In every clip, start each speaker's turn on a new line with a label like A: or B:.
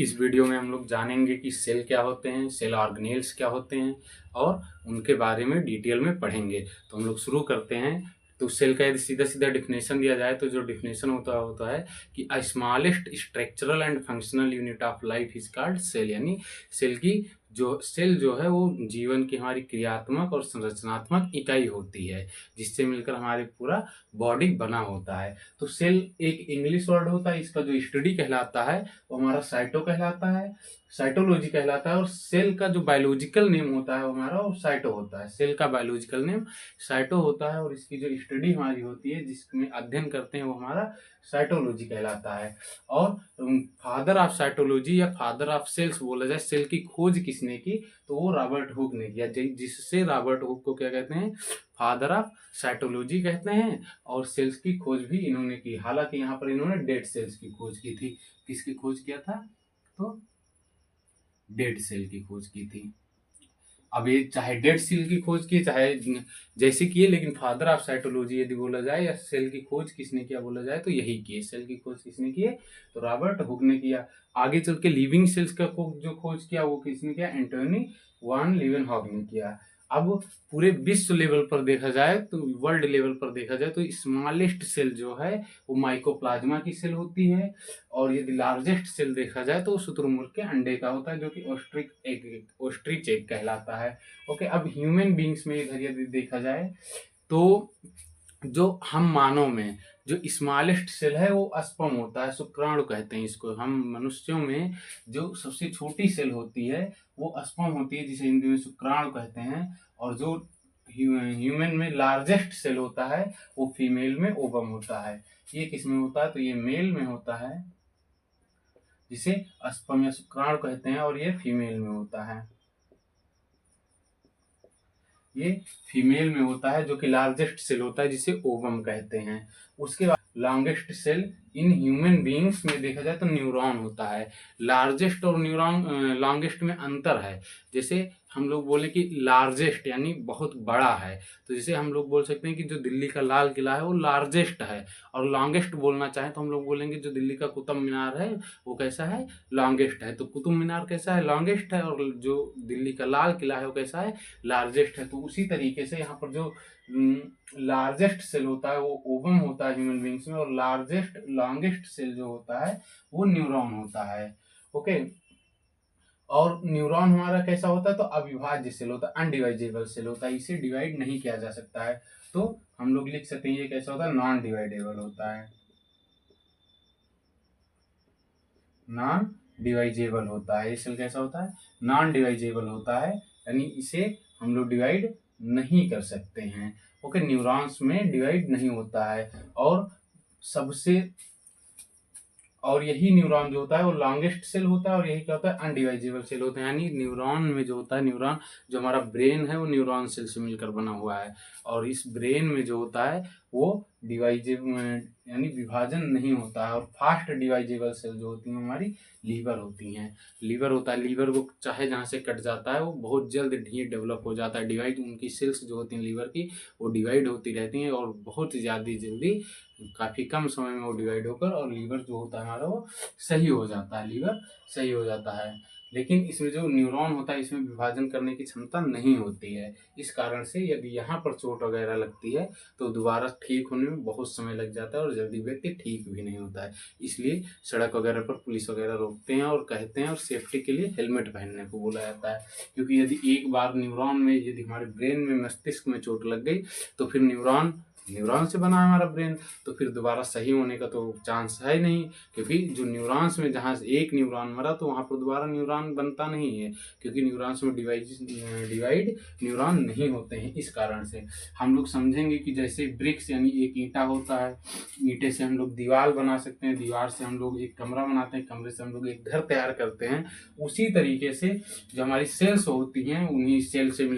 A: इस वीडियो में हम लोग जानेंगे कि सेल क्या होते हैं, सेल ऑर्गेनेल्स क्या होते हैं और उनके बारे में डिटेल में पढ़ेंगे। तो हम लोग शुरू करते हैं। तो सेल का यदि सीधा सीधा डिफिनेशन दिया जाए तो जो डिफिनेशन होता है कि a smallest structural and functional unit of life is called cell. यानी सेल जो है वो जीवन की हमारी क्रियात्मक और संरचनात्मक इकाई होती है, जिससे मिलकर हमारे पूरा बॉडी बना होता है। तो सेल एक इंग्लिश वर्ड होता है, इसका जो स्टडी कहलाता है वो हमारा साइटो कहलाता है, साइटोलॉजी कहलाता है। और सेल का जो बायोलॉजिकल नेम होता है वो हमारा वो साइटो होता है। सेल का बायोलॉजिकल नेम साइटो होता है और इसकी जो स्टडी हमारी होती है, जिसमें अध्ययन करते हैं, वो हमारा साइटोलॉजी कहलाता है। और फादर ऑफ साइटोलॉजी या फादर ऑफ सेल्स बोला जाए, सेल की खोज किसने की, तो वो रॉबर्ट हुक ने किया, जिससे रॉबर्ट हुक को क्या कहते हैं, फादर ऑफ साइटोलॉजी कहते हैं। और सेल्स की खोज भी इन्होंने की। हालांकि यहाँ पर इन्होंने डेड सेल्स की खोज की थी। किसकी खोज किया था, तो डेड सेल की खोज की थी। अब ये चाहे डेड सेल की खोज की चाहे जैसे किए, लेकिन फादर ऑफ साइटोलॉजी यदि बोला जाए या सेल की खोज किसने किया बोला जाए तो यही किए। सेल की खोज किसने की है, तो रॉबर्ट हुक ने किया। आगे चल के लिविंग सेल्स का जो खोज किया वो किसने किया, एंटोनी वान लीवेनहॉग ने किया। अब पूरे विश्व लेवल पर देखा जाए तो वर्ल्ड लेवल पर देखा जाए तो स्मॉलेस्ट सेल जो है वो माइकोप्लाज्मा की सेल होती है। और यदि लार्जेस्ट सेल देखा जाए तो शुतुरमुर्ग के अंडे का होता है, जो कि ओस्ट्रिच एग कहलाता है। ओके, अब ह्यूमन बींग्स में इधर यदि देखा जाए तो जो हम मानव में जो स्मॉलेस्ट सेल है वो स्पर्म होता है, शुक्राणु कहते हैं इसको। हम मनुष्यों में जो सबसे छोटी सेल होती है वो स्पर्म होती है, जिसे हिंदी में शुक्राणु कहते हैं। और जो ह्यूमन में लार्जेस्ट सेल होता है वो फीमेल में ओवम होता है। ये किस में होता है, तो ये मेल में होता है, जिसे स्पर्म या शुक्राणु कहते हैं। और ये फीमेल में होता है, ये फीमेल में होता है, जो कि लार्जेस्ट सेल होता है, जिसे ओवम कहते हैं। उसके बाद longest cell in human beings में देखा जाए तो न्यूरॉन होता है। लार्जेस्ट और न्यूरॉन लॉन्गेस्ट में अंतर है। जैसे हम लोग बोले कि लार्जेस्ट यानी बहुत बड़ा है, तो जैसे हम लोग बोल सकते हैं कि जो दिल्ली का लाल किला है वो लार्जेस्ट है। और लॉन्गेस्ट बोलना चाहें तो हम लोग बोलेंगे जो दिल्ली का कुतुब मीनार है वो कैसा है, लॉन्गेस्ट है। तो कुतुब मीनार कैसा है, लॉन्गेस्ट है। और जो दिल्ली का लाल किला है वो कैसा है, लार्जेस्ट है। तो उसी तरीके से यहाँ पर जो लार्जेस्ट सेल होता है वो ओवम होता है ह्यूमन बींग्स में, और लॉन्गेस्ट सेल जो होता है वो न्यूरॉन होता है। ओके, और न्यूरॉन हमारा कैसा होता है, तो अविभाज्य सेल होता है, अनडिवाइजेबल सेल होता है, इसे डिवाइड नहीं किया जा सकता है। तो हम लोग लिख सकते हैं ये कैसा होता है, नॉन डिवाइडेबल होता है, नॉन डिवाइजेबल होता है। ये सेल कैसा होता है, नॉन डिवाइजेबल होता है, यानी इसे हम लोग डिवाइड नहीं कर सकते हैं। ओके, न्यूरॉन्स में डिवाइड नहीं होता है। और सबसे और यही न्यूरॉन जो होता है वो लॉन्गेस्ट सेल होता है, और यही क्या होता है, अनडिवाइजेबल सेल होता है। यानी न्यूरॉन में जो होता है, न्यूरॉन जो हमारा ब्रेन है वो न्यूरॉन सेल से मिलकर बना हुआ है। और इस ब्रेन में जो होता है वो डिवाइजेबल यानी विभाजन नहीं होता है। और फास्ट डिवाइजेबल सेल जो होती हैं हमारी लीवर होती हैं। लीवर होता है, लीवर को चाहे जहाँ से कट जाता है वो बहुत जल्द डेवलप हो जाता है, डिवाइड। उनकी सेल्स जो होती हैं लीवर की वो डिवाइड होती रहती हैं, और बहुत ज़्यादा जल्दी काफ़ी कम समय में वो डिवाइड होकर और लीवर जो होता है हमारा वो सही हो जाता है, लीवर सही हो जाता है। लेकिन इसमें जो न्यूरॉन होता है इसमें विभाजन करने की क्षमता नहीं होती है। इस कारण से यदि यहाँ पर चोट वगैरह लगती है तो दोबारा ठीक होने में बहुत समय लग जाता है और जल्दी व्यक्ति ठीक भी नहीं होता है। इसलिए सड़क वगैरह पर पुलिस वगैरह रोकते हैं और कहते हैं, और सेफ्टी के लिए हेलमेट पहनने को बोला जाता है। क्योंकि यदि एक बार न्यूरॉन में, यदि हमारे ब्रेन में, मस्तिष्क में चोट लग गई तो फिर न्यूरॉन से बना है हमारा ब्रेन, तो फिर दोबारा सही होने का तो चांस है नहीं। क्योंकि जो न्यूरॉन्स में जहाँ एक न्यूरॉन मरा तो वहाँ पर दोबारा न्यूरॉन बनता नहीं है, क्योंकि न्यूरॉन्स में डिवाइड न्यूरॉन नहीं होते हैं। इस कारण से हम लोग समझेंगे कि जैसे ब्रिक्स यानी एक ईंटा होता है, ईंटे से हम लोग दीवार बना सकते हैं, दीवार से हम लोग एक कमरा बनाते हैं, कमरे से हम लोग एक घर तैयार करते हैं। उसी तरीके से जो हमारी सेल्स होती हैं, उन्हीं सेल से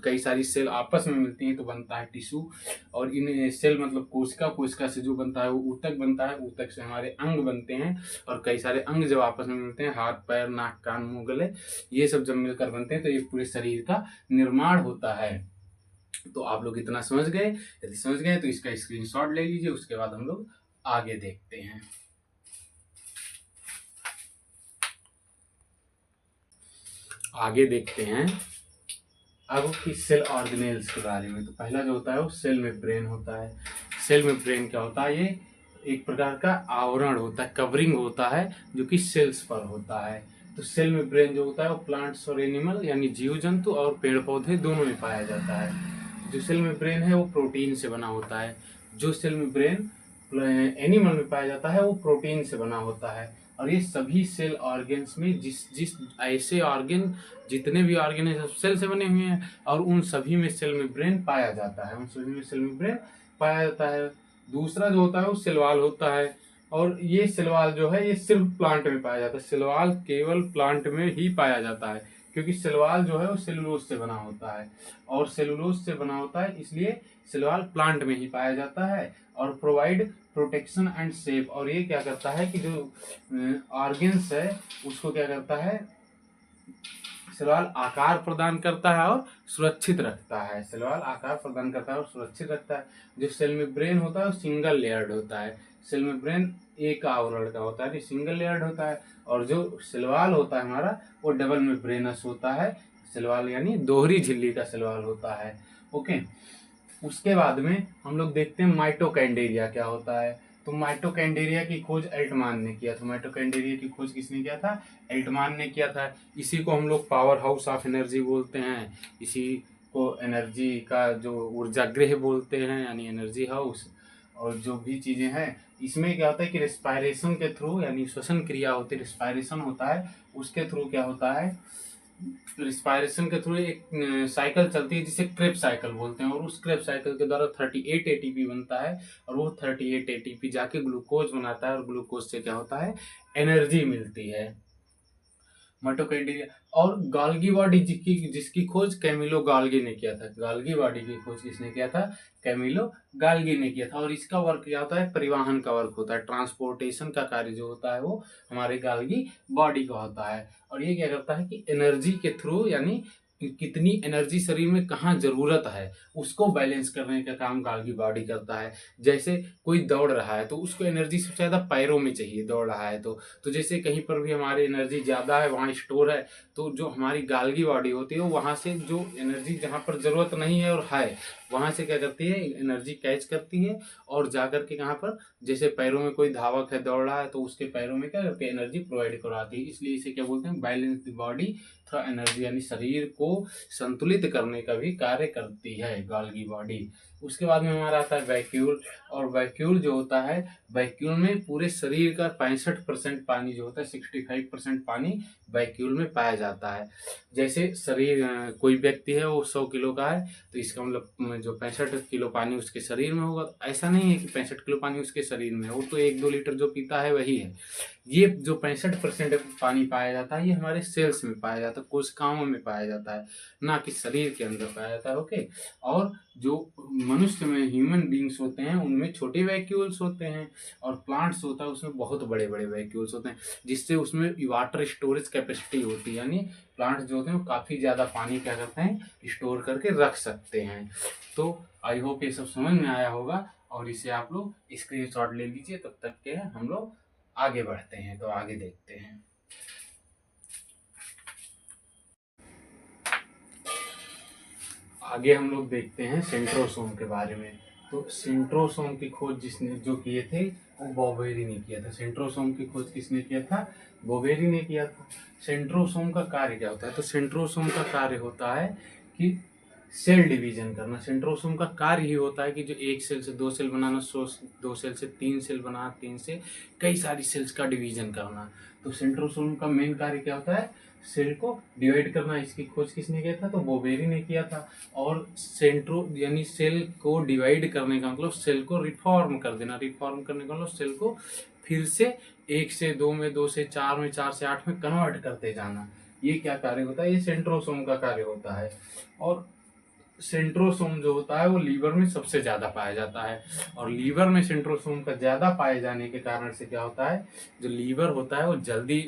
A: कई सारी सेल आपस में मिलती हैं तो बनता है टिश्यू। और इन सेल मतलब कोशिका, कोशिका से जो बनता है वो ऊतक बनता है, ऊतक से हमारे अंग बनते हैं। और कई सारे अंग जब आपस में मिलते हैं, हाथ पैर नाक कान मुंह गले, ये सब जब मिलकर बनते हैं तो ये पूरे शरीर का निर्माण होता है। तो आप लोग इतना समझ गए, यदि समझ गए तो इसका स्क्रीनशॉट ले लीजिए। उसके बाद हम लोग आगे देखते हैं। आगे देखते हैं अब कि सेल ऑर्गेनेल्स के बारे में। तो पहला जो होता है वो सेल मेम्ब्रेन होता है। सेल मेम्ब्रेन क्या होता है? ये एक प्रकार का आवरण होता है, कवरिंग होता है, जो कि सेल्स पर होता है। तो सेल मेम्ब्रेन जो होता है वो प्लांट्स और एनिमल यानी जीव जंतु और पेड़ पौधे दोनों में पाया जाता है। जो सेल मेम्ब्रेन है वो प्रोटीन से बना होता है। जो सेल मेम्ब्रेन एनिमल में पाया जाता है वो प्रोटीन से बना होता है। और ये सभी सेल ऑर्गेन्स में जिस जिस ऐसे ऑर्गेन जितने भी ऑर्गेन है सब सेल से बने हुए हैं और उन सभी में सेल मेम्ब्रेन पाया जाता है, उन सभी में सेल मेम्ब्रेन पाया जाता है। दूसरा जो होता है वो सेल वॉल होता है और ये सेल वॉल जो है ये सिर्फ प्लांट में पाया जाता है। सेल वॉल केवल प्लांट में ही पाया जाता है क्योंकि सेल वॉल जो है वो सेलुलोज से बना होता है और सेलुलोज से बना होता है इसलिए सेल वॉल प्लांट में ही पाया जाता है और प्रोवाइड प्रोटेक्शन एंड सेफ। और ये क्या करता है कि जो ऑर्गेन्स है उसको क्या करता है, सेल वॉल आकार प्रदान करता है और सुरक्षित रखता है। सेल वॉल आकार प्रदान करता है और सुरक्षित रखता है। जो सेल मेम्ब्रेन होता है वो सिंगल लेयर्ड होता है। सेल मेम्ब्रेन एक आवरण का होता है, सिंगल लेयर्ड होता है। और जो सेल वॉल होता है हमारा वो डबल मेम्ब्रेनस होता है। सेल वॉल यानी दोहरी झिल्ली का सेल वॉल होता है। ओके, उसके बाद में हम लोग देखते हैं माइटोकॉन्ड्रिया क्या होता है। तो माइटोकॉन्ड्रिया की खोज एल्टमान ने किया था। माइटोकॉन्ड्रिया की खोज किसने किया था? एल्टमान ने किया था। इसी को हम लोग पावर हाउस ऑफ एनर्जी बोलते हैं, इसी को एनर्जी का जो ऊर्जा गृह बोलते हैं यानी एनर्जी हाउस। और जो भी चीज़ें हैं इसमें क्या होता है कि रेस्पायरेशन के थ्रू यानी श्वसन क्रिया होती है, रेस्पायरेशन होता है, उसके थ्रू क्या होता है, रिस्पायरेशन के थ्रू एक साइकिल चलती है जिसे क्रेब साइकिल बोलते हैं और उस क्रेब साइकिल के द्वारा 38 एटीपी बनता है और वो 38 एटीपी जाके ग्लूकोज बनाता है और ग्लूकोज से क्या होता है, एनर्जी मिलती है। माइटोकॉन्ड्रिया और गाल्गी बॉडी जिसकी खोज कैमिलो गाल्गी ने किया था। गाल्गी बॉडी की खोज किसने किया था? कैमिलो गाल्गी ने किया था। और इसका वर्क क्या होता है? परिवहन का वर्क होता है, ट्रांसपोर्टेशन का कार्य जो होता है वो हमारे गाल्गी बॉडी का होता है। और ये क्या करता है कि एनर्जी के थ्रू यानी कितनी एनर्जी शरीर में कहाँ जरूरत है उसको बैलेंस करने का काम गाल्गी बॉडी करता है। जैसे कोई दौड़ रहा है तो उसको एनर्जी सबसे ज्यादा पैरों में चाहिए, दौड़ रहा है तो जैसे कहीं पर भी हमारी एनर्जी ज्यादा है वहाँ स्टोर है तो जो हमारी गाल्गी बॉडी होती है वहाँ से जो एनर्जी जहाँ पर जरूरत नहीं है और है वहाँ से क्या करती है, एनर्जी कैच करती है और जा करके कहाँ पर, जैसे पैरों में कोई धावक है दौड़ रहा है तो उसके पैरों में क्या करती है, एनर्जी प्रोवाइड करवाती है। इसलिए इसे क्या बोलते हैं, balance the body through energy, यानी शरीर को संतुलित करने का भी कार्य करती है गाल्गी बॉडी। उसके बाद में हमारा आता है वैक्यूल। और वैक्यूल जो होता है, वैक्यूल में पूरे शरीर का 65% पानी जो होता है, 65% पानी वैक्यूल में पाया जाता है। जैसे शरीर कोई व्यक्ति है वो 100 किलो का है तो इसका मतलब जो 65 किलो पानी उसके शरीर में होगा। ऐसा नहीं है कि 65 किलो पानी उसके शरीर में है, वो तो 1-2 लीटर जो पीता है वही है। ये जो 65% पानी पाया जाता है ये हमारे सेल्स में पाया जाता है, कोशिकाओं में पाया जाता है, ना कि शरीर के अंदर पाया जाता है। ओके, और जो मनुष्य में ह्यूमन बींग्स होते हैं उनमें छोटे वैक्यूल्स होते हैं और प्लांट्स होता है उसमें बहुत बड़े बड़े वैक्यूल्स होते हैं, जिससे उसमें वाटर स्टोरेज कैपेसिटी होती है, यानी प्लांट्स जो होते हैं वो काफ़ी ज़्यादा पानी क्या करते हैं, स्टोर करके रख सकते हैं। तो आई होप ये सब समझ में आया होगा और इसे आप लोग स्क्रीनशॉट ले लीजिए। तब तक के हम लोग आगे बढ़ते हैं, तो आगे देखते हैं। आगे हम लोग देखते हैं सेंट्रोसोम के बारे में। तो सेंट्रोसोम की खोज जिसने जो किए थे वो बोवेरी ने किया था। सेंट्रोसोम की खोज किसने किया था? बोवेरी ने किया था। सेंट्रोसोम का कार्य क्या होता है? तो सेंट्रोसोम का कार्य होता है कि सेल डिवीजन करना। सेंट्रोसोम का कार्य ही होता है कि जो एक सेल से 2 सेल बनाना, 2 सेल से 3 सेल बनाना, 3 से कई सारी सेल्स का डिवीजन करना। तो सेंट्रोसोम का मेन कार्य क्या होता है? सेल को डिवाइड करना। इसकी खोज किसने किया था? तो बोवेरी ने किया था। और सेंट्रो यानी सेल को डिवाइड करने का मतलब सेल को रिफॉर्म कर देना। रिफॉर्म करने का मतलब सेल को फिर से 1 से 2 में, 2 से 4 में, 4 से 8 में कन्वर्ट करते जाना। ये क्या कार्य होता है? ये सेंट्रोसोम का कार्य होता है। और सेंट्रोसोम जो होता है वो लीवर में सबसे ज्यादा पाया जाता है और लीवर में सेंट्रोसोम का ज्यादा पाए जाने के कारण से क्या होता है, जो लीवर होता है वो जल्दी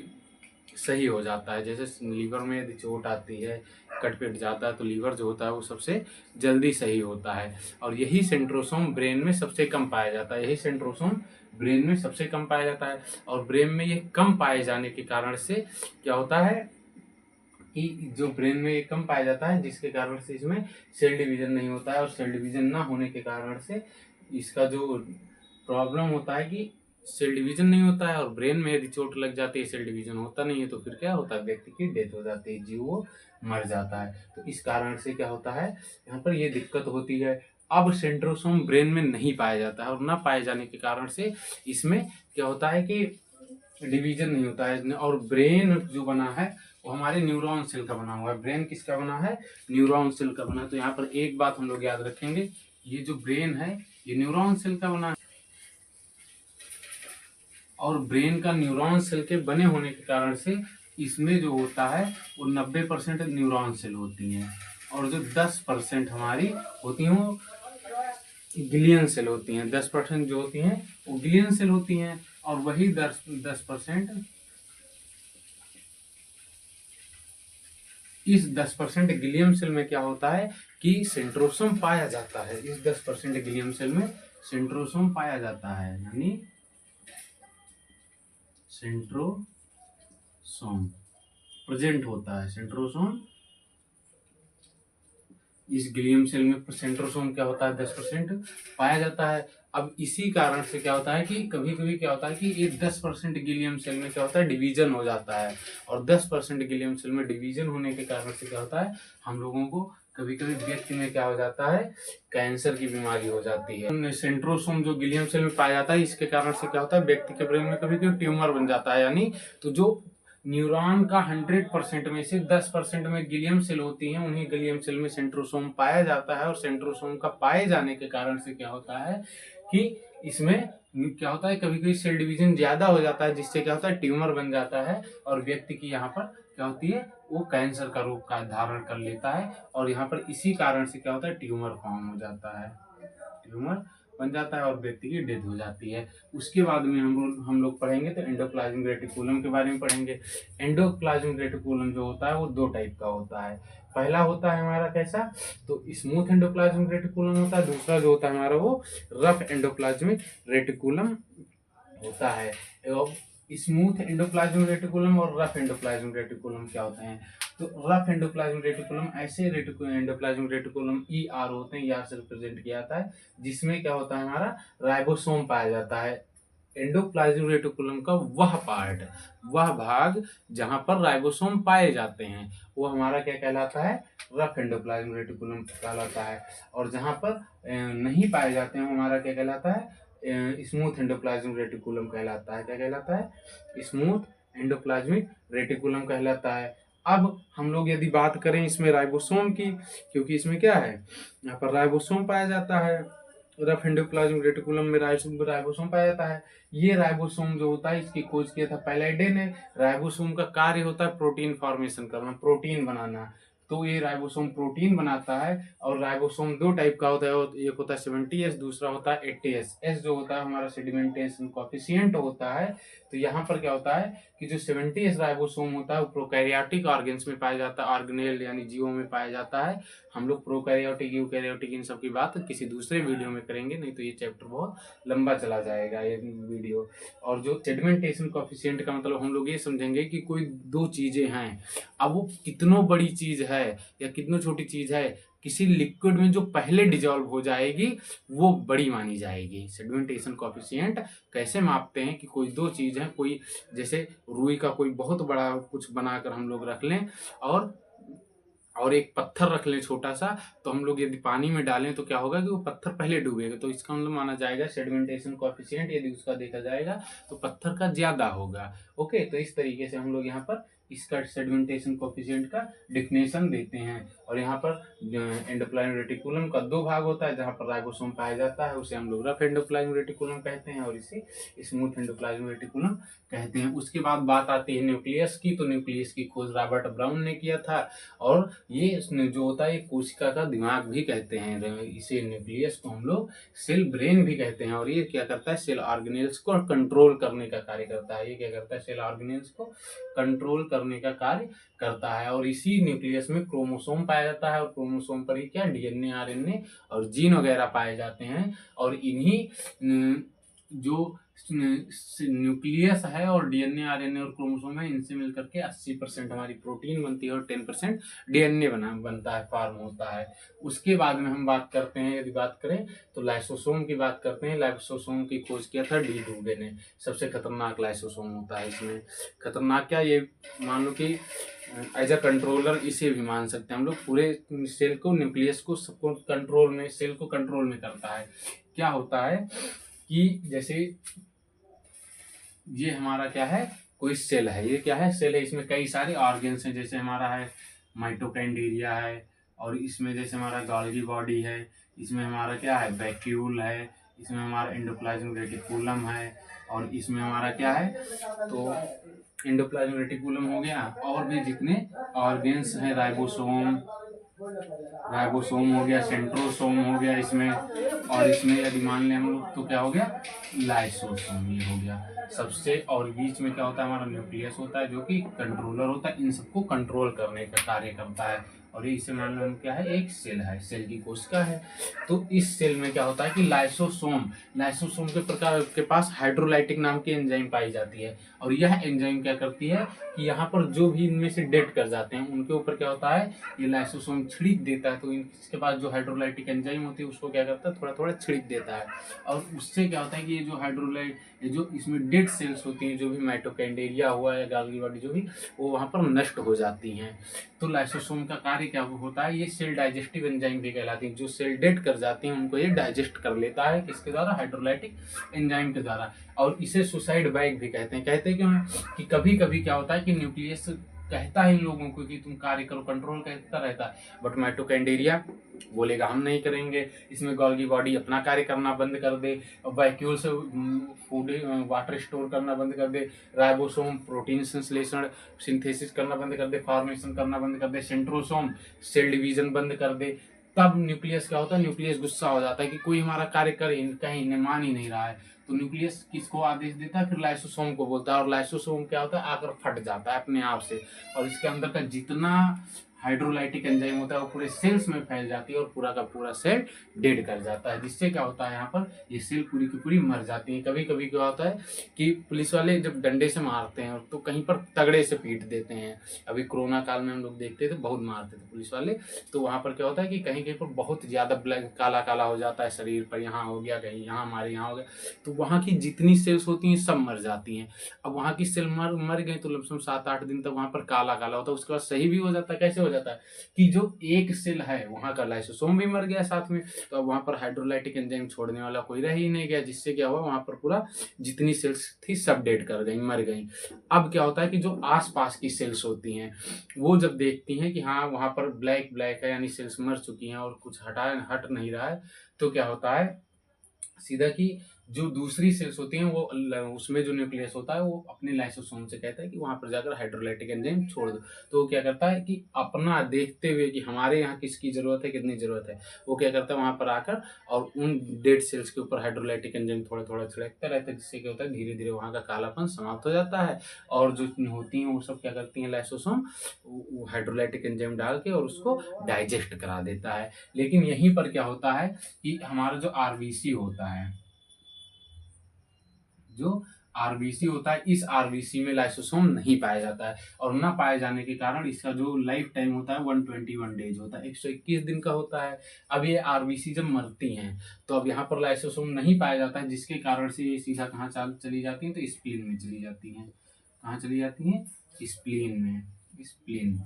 A: सही हो जाता है। जैसे लीवर में यदि चोट आती है, कट पिट जाता है तो लीवर जो होता है वो सबसे जल्दी सही होता है। और यही सेंट्रोसोम ब्रेन में सबसे कम पाया जाता है। यही सेंट्रोसोम ब्रेन में सबसे कम पाया जाता है और ब्रेन में ये कम पाए जाने के कारण से क्या होता है कि जो ब्रेन में ये कम पाया जाता है, जिसके कारण से इसमें सेल डिवीजन नहीं होता है, और सेल डिवीजन ना होने के कारण से इसका जो प्रॉब्लम होता है कि सेल डिवीजन नहीं होता है, और ब्रेन में यदि चोट लग जाती है, सेल डिवीजन होता नहीं है, तो फिर क्या होता है, व्यक्ति की डेथ हो जाती है, जीव वो मर जाता है। तो इस कारण से क्या होता है, यहाँ पर ये दिक्कत होती है। अब सेंट्रोसोम ब्रेन में नहीं पाया जाता है, और ना पाए जाने के कारण से इसमें क्या होता है कि डिवीजन नहीं होता है, और ब्रेन जो बना है वो हमारे न्यूरॉन सेल का बना हुआ है। ब्रेन किसका बना है, न्यूरॉन सेल का बना है। तो यहाँ पर एक बात हम लोग याद रखेंगे, ये जो ब्रेन है ये न्यूरॉन सेल का बना है, और ब्रेन का न्यूरॉन सेल के बने होने के कारण से इसमें जो होता है वो 90% न्यूरॉन सेल होती हैं, और जो 10% हमारी होती हैं वो ग्लियन सेल होती हैं। 10% जो होती हैं वो ग्लियन सेल होती हैं, और वही 10% इस 10% ग्लियम सेल में क्या होता है कि सेंट्रोसोम पाया जाता है। इस 10% ग्लियम सेल में सेंट्रोसोम पाया जाता है, यानी सेंट्रोसोम प्रेजेंट होता है। सेंट्रोसोम इस ग्लियम सेल में सेंट्रोसोम क्या होता है, 10% पाया जाता है। अब इसी कारण से क्या होता है कि कभी कभी क्या होता है कि ये 10% गिलियम सेल में क्या होता है, डिवीजन हो जाता है, और 10% गिलियम सेल में डिवीजन होने के कारण से क्या होता है, हम लोगों को कभी कभी व्यक्ति में क्या हो जाता है, कैंसर की बीमारी हो जाती है। सेंट्रोसोम जो गिलियम सेल में पाया जाता है, इसके कारण से क्या होता है, व्यक्ति के ब्रेन में कभी कभी ट्यूमर बन जाता है। यानी तो जो न्यूरॉन का 100% में से 10% में गिलियम सेल होती हैं, उन्हीं गिलियम सेल में सेंट्रोसोम पाया जाता है, और सेंट्रोसोम का पाए जाने के कारण से क्या होता है कि इसमें क्या होता है, कभी कभी सेल डिवीजन ज्यादा हो जाता है, जिससे क्या होता है, ट्यूमर बन जाता है, और व्यक्ति की यहाँ पर क्या होती है, वो कैंसर का रूप का धारण कर लेता है, और यहाँ पर इसी कारण से क्या होता है, ट्यूमर फॉर्म हो जाता है, ट्यूमर बन जाता है, और व्यक्ति की डेथ हो जाती है। उसके बाद में हम लोग पढ़ेंगे तो एंडोप्लाज्मिक रेटिकुलम के बारे में पढ़ेंगे। एंडोप्लाज्मिक रेटिकुलम जो होता है वो दो टाइप का होता है। पहला होता है हमारा कैसा, तो स्मूथ एंडोप्लाज्मिक रेटिकुलम होता है। दूसरा जो होता है हमारा वो रफ एंडोप्लाज्मिक रेटिकुलम होता है। एवं स्मूथ एंडोप्लाज्मिक रेटिकुलम और रफ एंडोप्लाज्मिक रेटिकुलम क्या होते हैं, तो रफ एंडोप्लाज्मिक रेटिकुलम ऐसे एंडोप्लाज्मिक रेटिकुलम ER होते हैं, ER से रिप्रेजेंट किया जाता है, जिसमें क्या होता है, हमारा राइबोसोम पाया जाता है। एंडोप्लाज्मिक रेटिकुलम का वह पार्ट, वह भाग जहां पर राइबोसोम पाए जाते हैं, वो हमारा क्या कहलाता है, रफ एंडोप्लाज्मिक रेटिकुलम कहलाता है। और जहां पर नहीं पाए जाते हैं वो हमारा क्या कहलाता है, स्मूथ एंडोप्लाज्मिक रेटिकुलम कहलाता है। क्या कहलाता है, स्मूथ एंडोप्लाज्मिक रेटिकुलम कहलाता है। अब हम लोग यदि बात करें इसमें राइबोसोम की, क्योंकि इसमें क्या है, यहाँ पर राइबोसोम पाया जाता है, रफ एंडोप्लाज्मिक रेटिकुलम में राइबोसोम पाया जाता है। ये राइबोसोम जो होता है इसकी खोज किया था पैलेडे ने। राइबोसोम का कार्य होता है प्रोटीन फॉर्मेशन करना, प्रोटीन बनाना। तो ये राइबोसोम प्रोटीन बनाता है, और राइबोसोम दो टाइप का होता है, एक होता है 70S, दूसरा होता है 80S। एस जो होता है हमारा सेडिमेंटेशन कॉफिशिएंट होता है। तो यहाँ पर क्या होता है कि जो 70S राइबोसोम होता है वो प्रोकैरियोटिक ऑर्गेन्स में पाया जाता है, ऑर्गेनेल यानी जीवों में पाया जाता है। हम लोग प्रोकैरियोटिक यूकैरियोटिक इन सब की बात किसी दूसरे वीडियो में करेंगे, नहीं तो ये चैप्टर बहुत लंबा चला जाएगा ये वीडियो। और जो सेडिमेंटेशन कॉफिशिएंट का मतलब हम लोग ये समझेंगे कि कोई दो चीजें हैं, अब वो कितनों बड़ी चीज है या कितनों छोटी चीज है, किसी लिक्विड में जो पहले डिजॉल्व हो जाएगी वो बड़ी मानी जाएगी। सेडिमेंटेशन कॉफिशिएंट कैसे मापते हैं कि कोई दो चीज है, कोई जैसे रुई का कोई बहुत बड़ा कुछ बनाकर हम लोग रख लें, और एक पत्थर रख लें छोटा सा, तो हम लोग यदि पानी में डालें तो क्या होगा कि वो पत्थर पहले डूबेगा, तो इसका मतलब माना जाएगा सेडिमेंटेशन कॉफिशिएंट यदि उसका देखा जाएगा तो पत्थर का ज्यादा होगा। ओके, तो इस तरीके से हम लोग यहाँ पर इसका सेडिमेंटेशन कॉफिशिएंट का डिफिनेशन देते हैं। और यहाँ पर एंडोप्लाज्मिक रेटिकुलम का दो भाग होता है, जहाँ पर राइबोसोम पाया जाता है उसे हम लोग रफ एंडोप्लाज्मिक रेटिकुलम कहते हैं, और इसे स्मूथ एंडोप्लाज्मिक रेटिकुलम कहते हैं। उसके बाद बात आती है न्यूक्लियस की। तो न्यूक्लियस की खोज रॉबर्ट ब्राउन ने किया था, और ये जो होता है कोशिका का दिमाग भी कहते हैं इसे। न्यूक्लियस को हम लोग सेल ब्रेन भी कहते हैं, और ये क्या करता है, सेल ऑर्गेनेल्स को कंट्रोल करने का कार्य करता है। ये क्या करता है, सेल ऑर्गेनेल्स को कंट्रोल करने का कार्य करता है। और इसी न्यूक्लियस में क्रोमोसोम पाया जाता है, और क्रोमोसोम पर ही क्या DNA RNA और जीन वगैरह पाए जाते हैं। और इन्हीं जो न्यूक्लियस है और डीएनए, आरएनए और क्रोमोसोम है, इनसे मिलकर के 80% हमारी प्रोटीन बनती है और 10% डीएनए बनता है, फॉर्म होता है। उसके बाद में हम बात करते हैं, यदि बात करें तो लाइसोसोम की बात करते हैं। लाइसोसोम की खोज किया था डी डुबे ने। सबसे खतरनाक लाइसोसोम होता है। इसमें खतरनाक क्या, ये मान लो कि एज अ कंट्रोलर इसे भी मान सकते हैं हम लोग। पूरे सेल को, न्यूक्लियस को, सबको कंट्रोल में, सेल को कंट्रोल में करता है। क्या होता है कि जैसे ये हमारा क्या है, कोई सेल है, ये क्या है, सेल है, इसमें कई सारे ऑर्गन्स हैं। जैसे हमारा है माइटोकॉन्ड्रिया है, और इसमें जैसे हमारा गोल्गी बॉडी है, इसमें हमारा क्या है, वैक्यूल है, इसमें हमारा एंडोप्लाज्मिक रेटिकुलम है, और इसमें हमारा क्या है, तो एंडोप्लाज्मिक रेटिकुलम हो गया, और भी जितने ऑर्गन्स हैं, राइबोसोम हो गया, सेंट्रोसोम हो गया इसमें, और इसमें यदि मान लें हम लोग तो क्या हो गया, लाइसोसोम ये हो गया सबसे। और बीच में क्या होता है, हमारा न्यूक्लियस होता है जो कि कंट्रोलर होता है, इन सबको कंट्रोल करने का कार्य करता है। और ये इसे मान लो क्या है, एक सेल है, सेल की कोशिका है। तो इस सेल में क्या होता है कि लाइसोसोम के प्रकार के पास हाइड्रोलाइटिक नाम की एंजाइम पाई जाती है। और यह एंजाइम क्या करती है कि यहाँ पर जो भी इनमें से डेड कर जाते हैं उनके ऊपर क्या होता है, ये लाइसोसोम छिड़क देता है। तो इसके पास जो हाइड्रोलाइटिक एंजाइम होती है उसको क्या करता है, थोड़ा थोड़ा छिड़क देता है। और उससे क्या होता है कि ये जो जो इसमें डेड सेल्स होती हैं, जो भी माइटोकॉन्ड्रिया हुआ या गोल्गी बॉडी जो भी, वो वहाँ पर नष्ट हो जाती हैं। तो लाइसोसोम का कार्य क्या होता है, ये सेल डाइजेस्टिव एंजाइम भी कहलाती है। जो सेल डेड कर जाती हैं उनको ये डाइजेस्ट कर लेता है, किसके द्वारा, हाइड्रोलाइटिक एंजाइम के द्वारा। और इसे सुसाइड बैग भी कहते हैं। कहते हैं क्यों कि कभी कभी क्या होता है कि न्यूक्लियस कहता है इन लोगों को कि तुम कार्य करो, कंट्रोल कहता रहता है, बट माइटोकॉन्ड्रिया बोलेगा हम नहीं करेंगे। इसमें गोल्गी बॉडी अपना कार्य करना बंद कर दे, वैक्यूल से फूड वाटर स्टोर करना बंद कर दे, राइबोसोम प्रोटीन संश्लेषण सिंथेसिस करना बंद कर दे, फॉर्मेशन करना बंद कर दे, सेंट्रोसोम सेल डिवीजन बंद कर दे। तब न्यूक्लियस क्या होता है, न्यूक्लियस गुस्सा हो जाता है कि कोई हमारा कार्य कर कहीं मान ही नहीं रहा है। तो न्यूक्लियस किसको आदेश देता है, फिर लाइसोसोम को बोलता है, और लाइसोसोम क्या होता है, आकर फट जाता है अपने आप से, और इसके अंदर का जितना हाइड्रोलाइटिक एंजाइम होता है वो पूरे सेल्स में फैल जाती है और पूरा का पूरा सेल डेड कर जाता है। जिससे क्या होता है, यहाँ पर ये सेल पूरी की पूरी मर जाती है। कभी कभी क्या होता है कि पुलिस वाले जब डंडे से मारते हैं तो कहीं पर तगड़े से पीट देते हैं। अभी कोरोना काल में हम लोग देखते थे, बहुत मारते थे पुलिस वाले। तो वहाँ पर क्या होता है कि कहीं कहीं पर बहुत ज़्यादा ब्लैक काला काला हो जाता है शरीर पर, यहाँ हो गया, कहीं यहाँ हमारे यहाँ हो गया, तो वहाँ की जितनी सेल्स होती हैं सब मर जाती हैं। अब वहाँ की सेल मर गई तो लमसम 7-8 दिन तक वहाँ पर काला काला होता है। उसके बाद सही भी हो जाता है। कैसे हो जाता है कि जो एक सेल है वहाँ का लाइसोसोम भी मर गया साथ में, तो अब वहाँ पर हाइड्रोलाइटिक एंजाइम छोड़ने वाला कोई रह ही नहीं गया। जिससे क्या हुआ, वहाँ पर पूरा जितनी सेल्स थी सब डेड कर गई, मर गई। अब क्या होता है कि जो आसपास की सेल्स होती हैं वो जब देखती हैं कि हाँ वहाँ पर ब्लैक ब्लैक है, यानी सेल्स मर चुकी हैं और कुछ हट नहीं रहा है, तो क्या होता है सीधा कि जो दूसरी सेल्स होती हैं वो उसमें जो न्यूक्लियस होता है वो अपने लाइसोसोम से कहता है कि वहां पर जाकर हाइड्रोलाइटिक एंजाइम छोड़ दो। तो वो क्या करता है कि अपना देखते हुए कि हमारे यहाँ किसकी जरूरत है, कितनी जरूरत है, वो क्या करता है वहां पर आकर और उन डेड सेल्स के ऊपर हाइड्रोलाइटिक एंजाइम थोड़ा थोड़ा छिड़कता रहता है। जिससे क्या होता है धीरे धीरे वहां का कालापन समाप्त हो जाता है। और जो होती हैं वो सब क्या करती हैं, लाइसोसोम हाइड्रोलाइटिक एंजाइम डाल के और उसको डाइजेस्ट करा देता है। लेकिन यहीं पर क्या होता है कि हमारा जो आरबीसी होता है, इस आरबीसी में लाइसोसोम नहीं पाया जाता है। और न पाए जाने के कारण इसका जो लाइफ टाइम होता है 121 डेज होता है, 121 दिन का होता है। अब ये आरबीसी जब मरती हैं तो अब यहाँ पर लाइसोसोम नहीं पाया जाता है, जिसके कारण से ये सीधा कहाँ चली जाती हैं, तो स्प्लीन में चली जाती हैं। कहाँ चली जाती हैं, स्प्लीन में, स्प्लीन,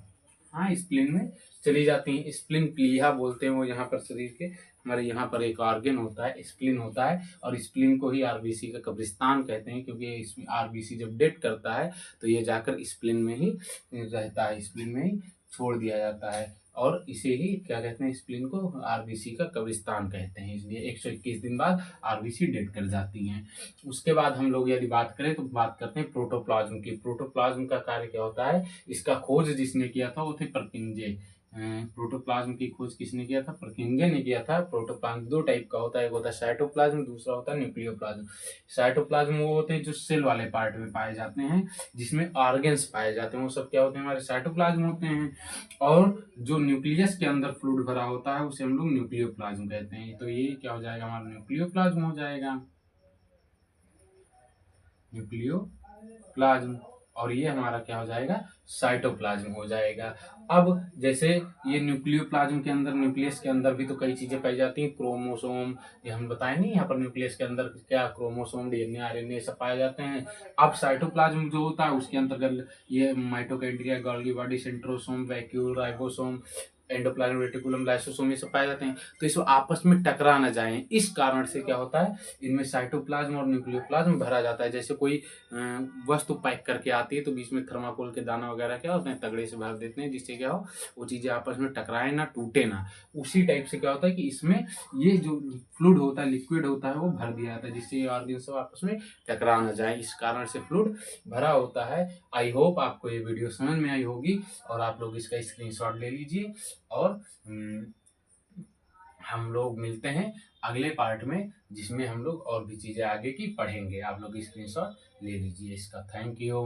A: हाँ स्प्लीन में चली जाती हैं। स्प्लीन प्लीहा बोलते हैं वो यहाँ पर शरीर के, हमारे यहाँ पर एक ऑर्गन होता है, स्प्लीन होता है। और स्प्लीन को ही आरबीसी का कब्रिस्तान कहते हैं, क्योंकि इसमें आरबीसी जब डेड करता है तो ये जाकर स्प्लीन में ही रहता है, स्प्लीन में ही छोड़ दिया जाता है। और इसे ही क्या कहते हैं, स्प्लीन को आरबीसी का कब्रिस्तान कहते हैं। इसलिए 121 दिन बाद आरबीसी डेड कर जाती हैं। उसके बाद हम लोग यदि बात करें तो बात करते हैं प्रोटोप्लाज्म की। प्रोटोप्लाज्म का कार्य क्या होता है, इसका खोज जिसने किया था वो थे परकिंजे। प्रोटोप्लाज्म की खोज किसने किया था, परकिंजे ने किया था। प्रोटोप्लाज्म दो टाइप का होता है, एक होता है साइटोप्लाज्म, दूसरा होता है न्यूक्लियोप्लाज्म। साइटोप्लाज्म वो होते हैं जो सेल वाले पार्ट में पाए जाते हैं, जिसमें ऑर्गन्स पाए जाते हैं, वो सब क्या होते हैं, हमारे साइटोप्लाज्म होते हैं। और जो न्यूक्लियस के अंदर फ्लूइड भरा होता है उसे हम लोग न्यूक्लियोप्लाज्म कहते हैं। तो ये क्या हो जाएगा, हमारा न्यूक्लियोप्लाज्म हो जाएगा। न्यूक्लियोप्लाज्म, और ये हमारा क्या हो जाएगा, साइटोप्लाज्म हो जाएगा। अब जैसे ये न्यूक्लियोप्लाज्म के अंदर, न्यूक्लियस के अंदर भी तो कई चीजें पाई जाती हैं, क्रोमोसोम, ये हम बताए नहीं यहाँ पर, न्यूक्लियस के अंदर क्या क्रोमोसोम, डीएनए, आरएनए सब पाए जाते हैं। अब साइटोप्लाज्म जो होता है उसके अंतर्गत ये mitochondria, Golgi body, centrosome, vacuole, ribosome, endoplasm reticulum, lysosome, ये सब पाए जाते हैं। तो इसको आपस में टकरा ना जाए, इस कारण से क्या होता है, इनमें साइटोप्लाज्म और न्यूक्लियोप्लाज्म भरा जाता है। जैसे कोई वस्तु पैक करके आती है तो बीच में थर्माकोल के दाना वगैरह क्या होते हैं, तगड़े से भर देते हैं, जिससे क्या हो, वो चीजें आपस में टकराए ना, टूटे ना। उसी टाइप से क्या होता है कि इसमें ये जो फ्लूइड होता है, लिक्विड होता है, वो भर दिया जाता है, जिससे ये ऑर्गन सब आपस में टकरा ना जाए, इस कारण से फ्लूइड भरा होता है। आई होप आपको ये वीडियो समझ में आई होगी, और आप लोग इसका स्क्रीनशॉट ले लीजिए, और हम लोग मिलते हैं अगले पार्ट में, जिसमें हम लोग और भी चीजें आगे की पढ़ेंगे। आप लोग स्क्रीनशॉट ले लीजिए इसका। Thank you.